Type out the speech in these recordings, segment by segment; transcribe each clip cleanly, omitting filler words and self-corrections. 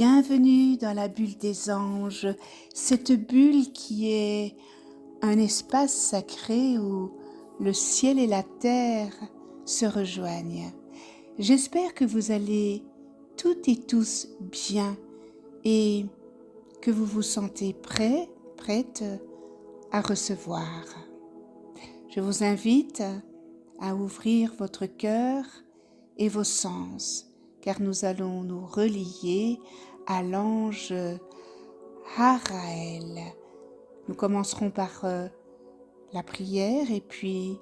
Bienvenue dans la bulle des anges, cette bulle qui est un espace sacré où le ciel et la terre se rejoignent. J'espère que vous allez toutes et tous bien et que vous vous sentez prête à recevoir. Je vous invite à ouvrir votre cœur et vos sens, car nous allons nous relier à l'ange Haraël. Nous commencerons par la prière et puis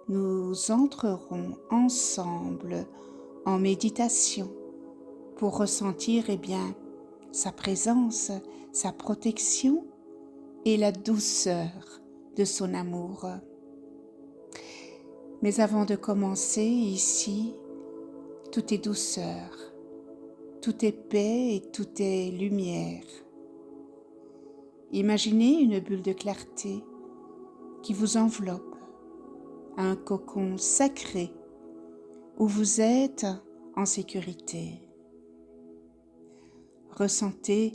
nous entrerons ensemble en méditation pour ressentir sa présence, sa protection et la douceur de son amour. Mais avant de commencer ici, tout est douceur, tout est paix et tout est lumière. Imaginez une bulle de clarté qui vous enveloppe, un cocon sacré où vous êtes en sécurité. Ressentez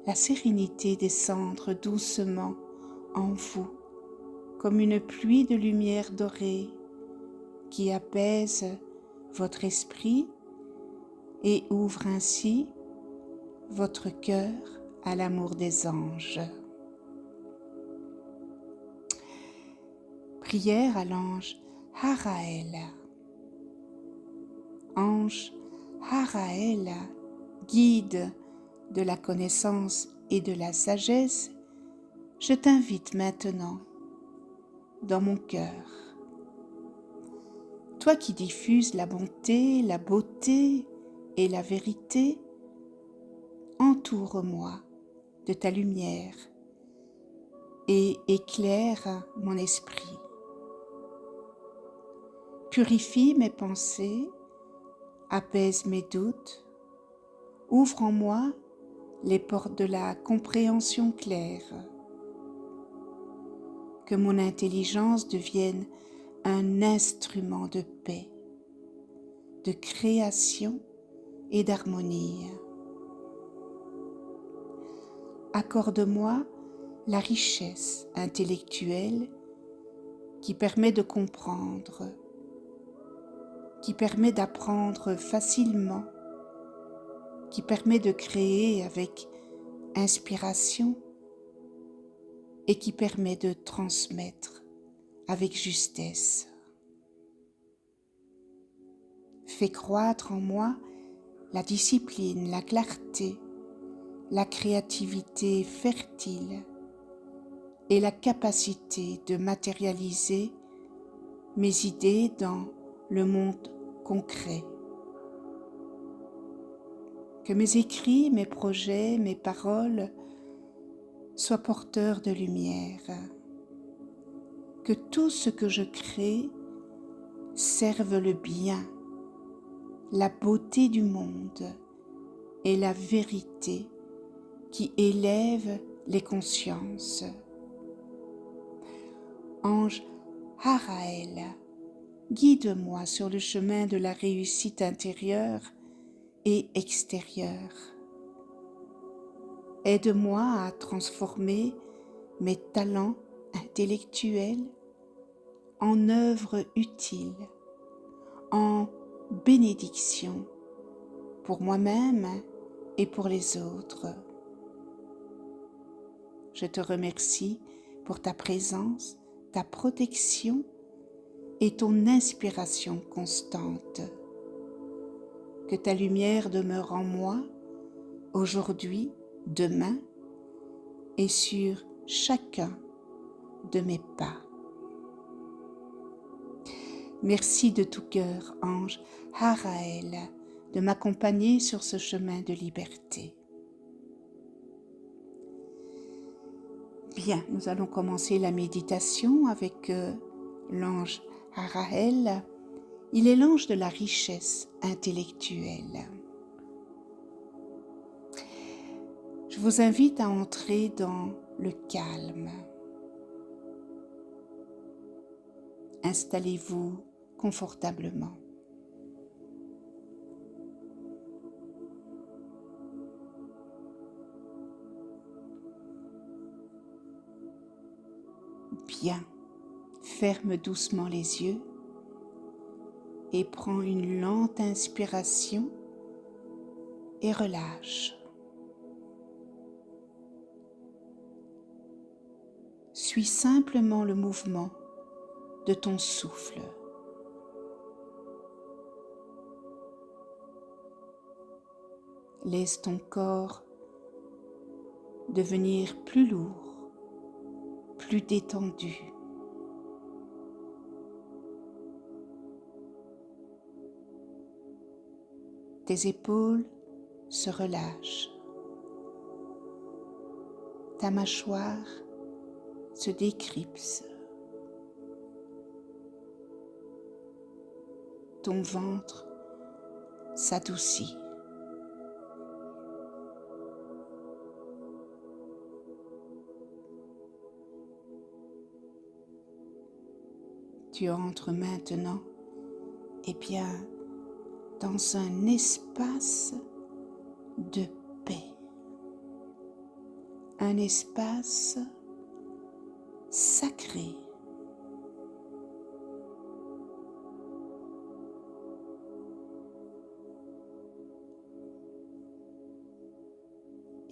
la sérénité descendre doucement en vous, comme une pluie de lumière dorée qui apaise votre esprit et ouvre ainsi votre cœur à l'amour des anges. Prière à l'ange Haraël. Ange Haraël, guide de la connaissance et de la sagesse, je t'invite maintenant dans mon cœur. Toi qui diffuses la bonté, la beauté et la vérité, entoure-moi de ta lumière et éclaire mon esprit. Purifie mes pensées, apaise mes doutes, ouvre en moi les portes de la compréhension claire. Que mon intelligence devienne un instrument de paix, de création et d'harmonie. Accorde-moi la richesse intellectuelle qui permet de comprendre, qui permet d'apprendre facilement, qui permet de créer avec inspiration et qui permet de transmettre avec justesse. Fais croître en moi la discipline, la clarté, la créativité fertile et la capacité de matérialiser mes idées dans le monde concret. Que mes écrits, mes projets, mes paroles soient porteurs de lumière. Que tout ce que je crée serve le bien, la beauté du monde et la vérité qui élève les consciences. Ange Haraël, guide-moi sur le chemin de la réussite intérieure et extérieure. Aide-moi à transformer mes talents intellectuels en œuvres utiles, en bénédiction pour moi-même et pour les autres. Je te remercie pour ta présence, ta protection et ton inspiration constante. Que ta lumière demeure en moi, aujourd'hui, demain et sur chacun de mes pas. Merci de tout cœur, ange Haraël, de m'accompagner sur ce chemin de liberté. Bien, nous allons commencer la méditation avec l'ange Haraël. Il est l'ange de la richesse intellectuelle. Je vous invite à entrer dans le calme. Installez-vous confortablement. Bien, ferme doucement les yeux et prends une lente inspiration et relâche. Suis simplement le mouvement de ton souffle. Laisse ton corps devenir plus lourd, plus détendu. Tes épaules se relâchent. Ta mâchoire se décrypse. Ton ventre s'adoucit. Tu entres maintenant, dans un espace de paix, un espace sacré.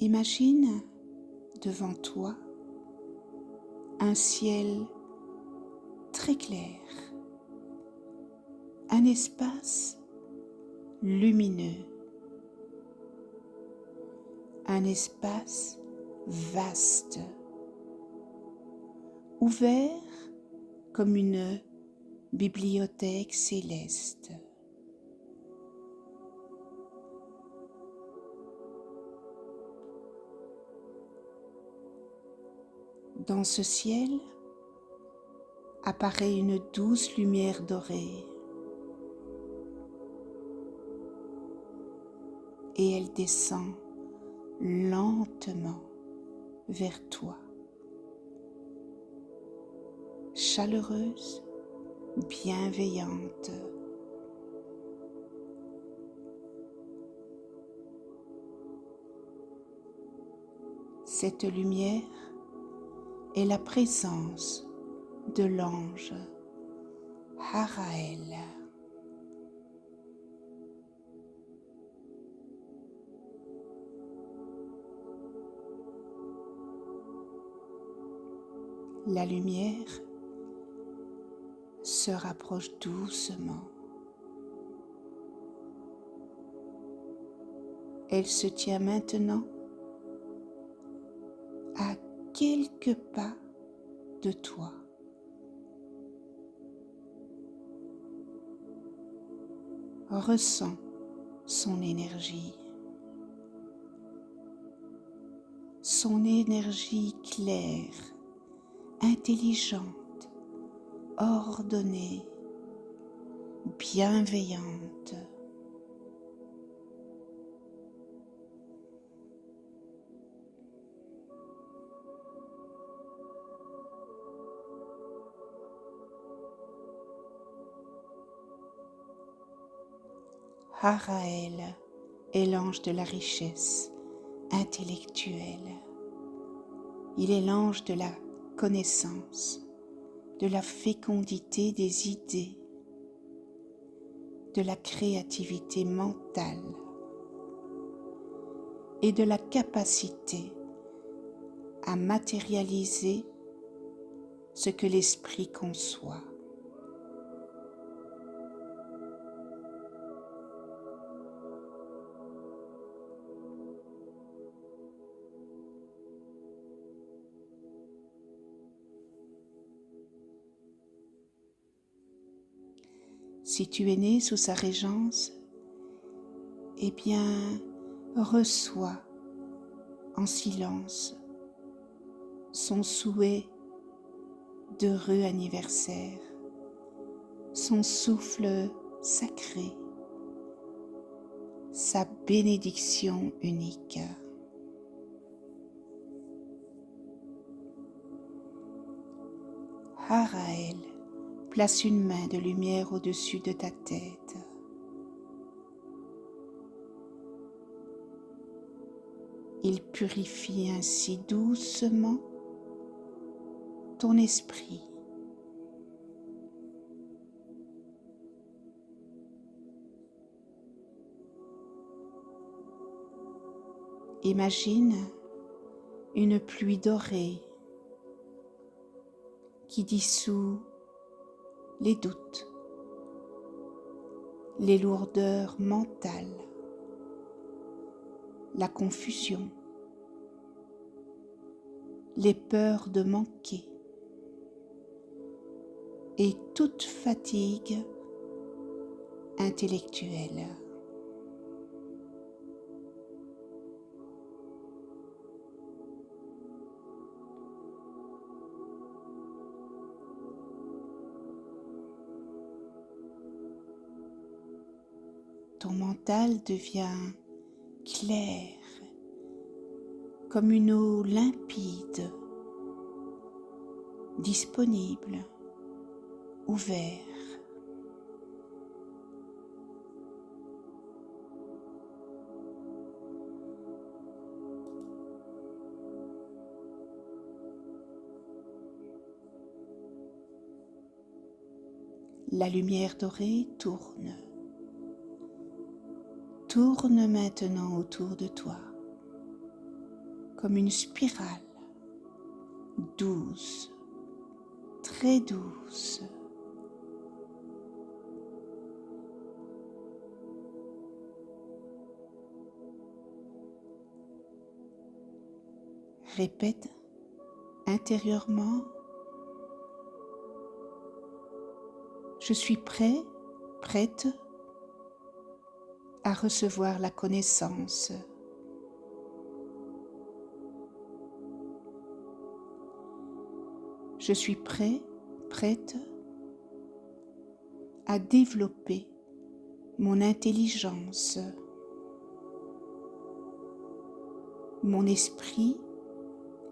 Imagine devant toi un ciel très clair, un espace lumineux, un espace vaste, ouvert comme une bibliothèque céleste. Dans ce ciel apparaît une douce lumière dorée et elle descend lentement vers toi, chaleureuse, bienveillante. Cette lumière est la présence de l'ange Haraël. La lumière se rapproche doucement. Elle se tient maintenant à quelques pas de toi. Ressens son énergie claire, intelligente, ordonnée, bienveillante. Haraël est l'ange de la richesse intellectuelle. Il est l'ange de la connaissance, de la fécondité des idées, de la créativité mentale et de la capacité à matérialiser ce que l'esprit conçoit. Si tu es né sous sa régence, reçois en silence son souhait d'heureux anniversaire, son souffle sacré, sa bénédiction unique. Haraël place une main de lumière au-dessus de ta tête. Il purifie ainsi doucement ton esprit. Imagine une pluie dorée qui dissout les doutes, les lourdeurs mentales, la confusion, les peurs de manquer et toute fatigue intellectuelle. Ton mental devient clair comme une eau limpide, disponible, ouvert. La lumière dorée tourne. Tourne maintenant autour de toi, comme une spirale, douce, très douce. Répète intérieurement, je suis prêt, prête à recevoir la connaissance. Je suis prêt, prête à développer mon intelligence. Mon esprit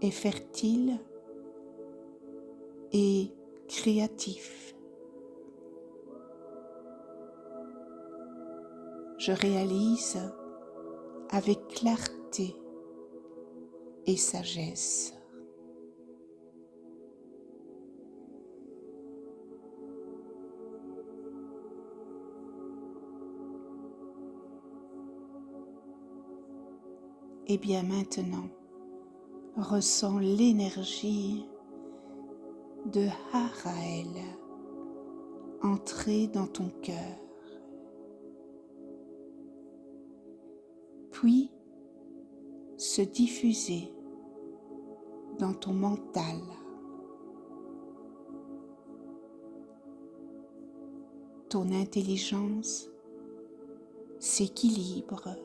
est fertile et créatif. Je réalise avec clarté et sagesse. Et bien maintenant, ressens l'énergie de Haraël entrer dans ton cœur. Puis se diffuser dans ton mental. Ton intelligence s'équilibre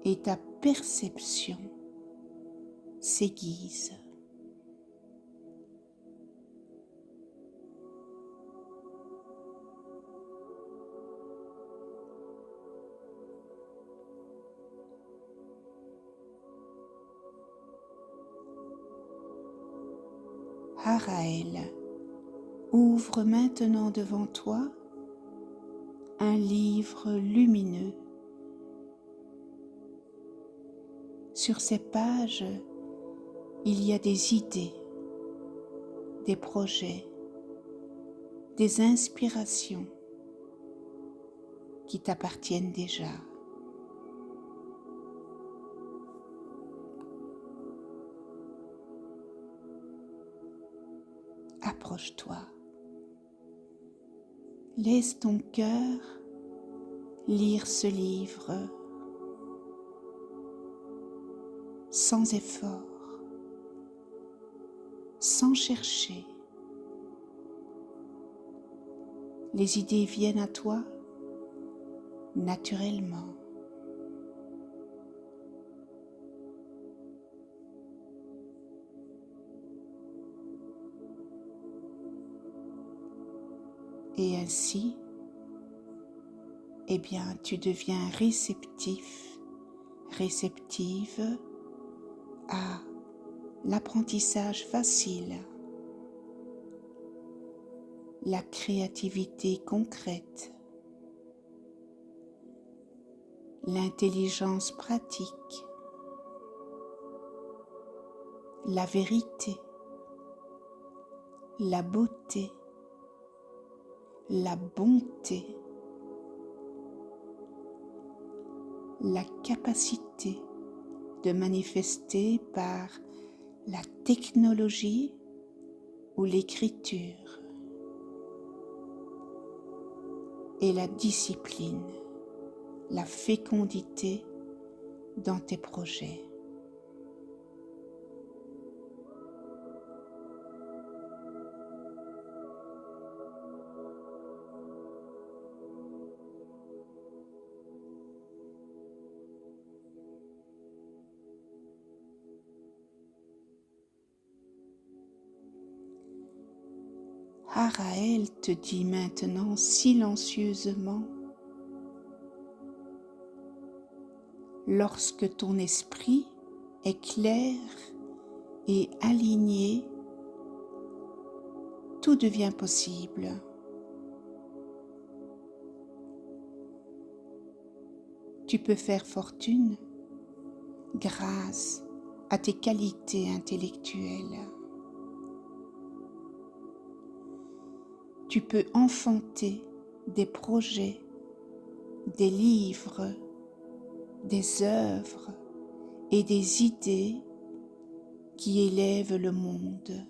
et ta perception s'aiguise. Haraël ouvre maintenant devant toi un livre lumineux. Sur ces pages, il y a des idées, des projets, des inspirations qui t'appartiennent déjà. Approche-toi. Laisse ton cœur lire ce livre sans effort, sans chercher. Les idées viennent à toi naturellement. Et ainsi, eh bien, tu deviens réceptif, réceptive à l'apprentissage facile, la créativité concrète, l'intelligence pratique, la vérité, la beauté, la bonté, la capacité de manifester par la technologie ou l'écriture et la discipline, la fécondité dans tes projets. Araël te dit maintenant silencieusement, lorsque ton esprit est clair et aligné, tout devient possible. Tu peux faire fortune grâce à tes qualités intellectuelles. Tu peux enfanter des projets, des livres, des œuvres et des idées qui élèvent le monde.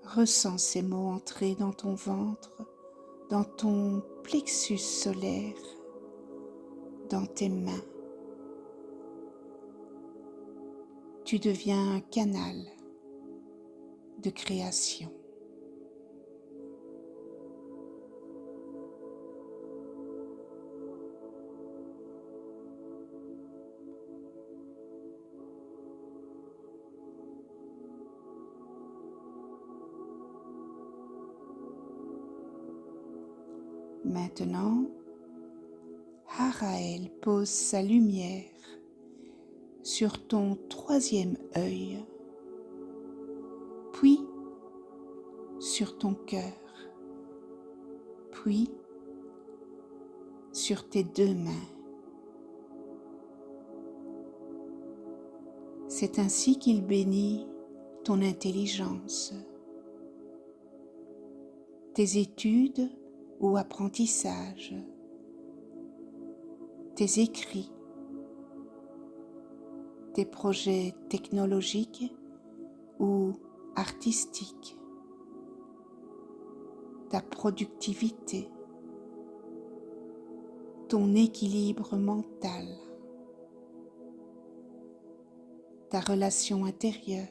Ressens ces mots entrer dans ton ventre, dans ton plexus solaire, dans tes mains. Tu deviens un canal de création. Maintenant, Araël pose sa lumière sur ton troisième œil, puis sur ton cœur, puis sur tes deux mains. C'est ainsi qu'il bénit ton intelligence, tes études ou apprentissages, tes écrits, tes projets technologiques ou artistiques, ta productivité, ton équilibre mental, ta relation intérieure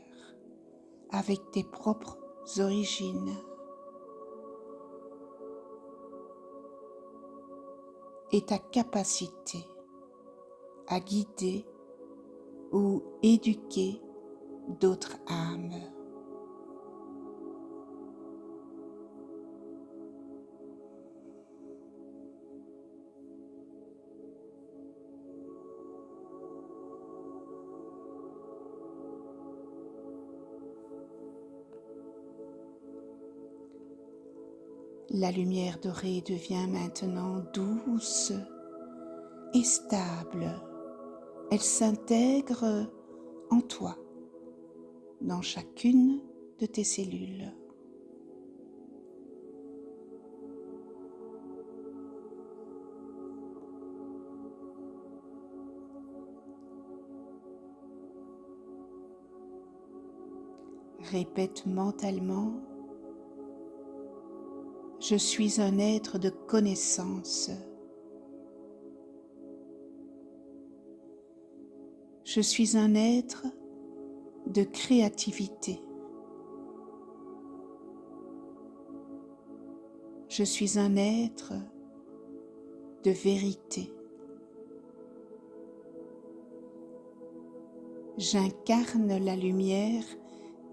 avec tes propres origines et ta capacité à guider ou éduquer d'autres âmes. La lumière dorée devient maintenant douce et stable. Elle s'intègre en toi, dans chacune de tes cellules. Répète mentalement: je suis un être de connaissance. Je suis un être de créativité. Je suis un être de vérité. J'incarne la lumière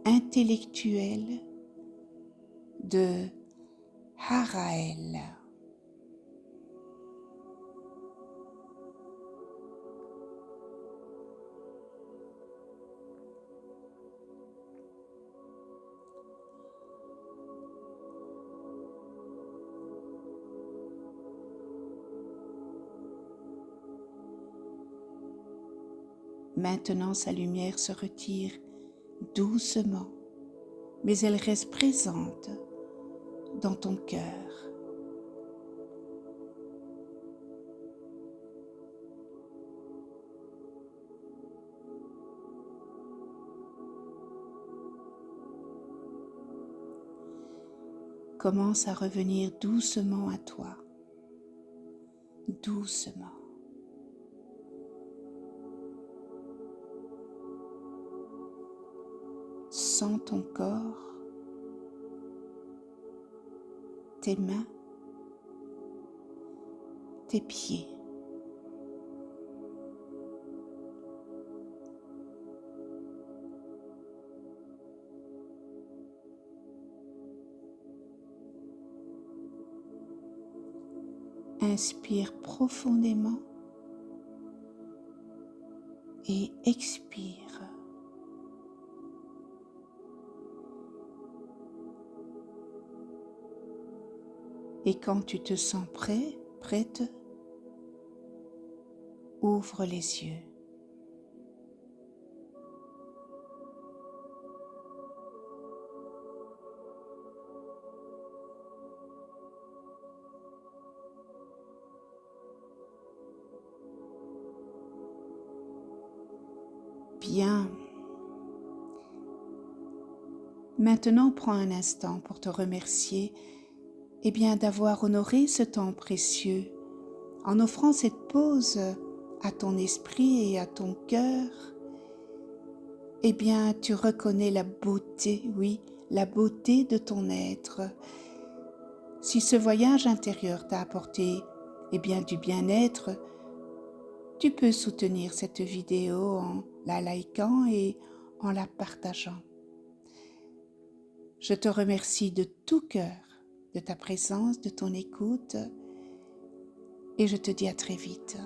intellectuelle de Araël. Maintenant, sa lumière se retire doucement, mais elle reste présente dans ton cœur. Commence à revenir doucement à toi, doucement. Sens ton corps, tes mains, tes pieds. Inspire profondément et expire. Et quand tu te sens prêt, prête, ouvre les yeux. Bien. Maintenant, prends un instant pour te remercier d'avoir honoré ce temps précieux en offrant cette pause à ton esprit et à ton cœur. Tu reconnais la beauté, oui, la beauté de ton être. Si ce voyage intérieur t'a apporté du bien-être, tu peux soutenir cette vidéo en la likant et en la partageant. Je te remercie de tout cœur de ta présence, de ton écoute et je te dis à très vite.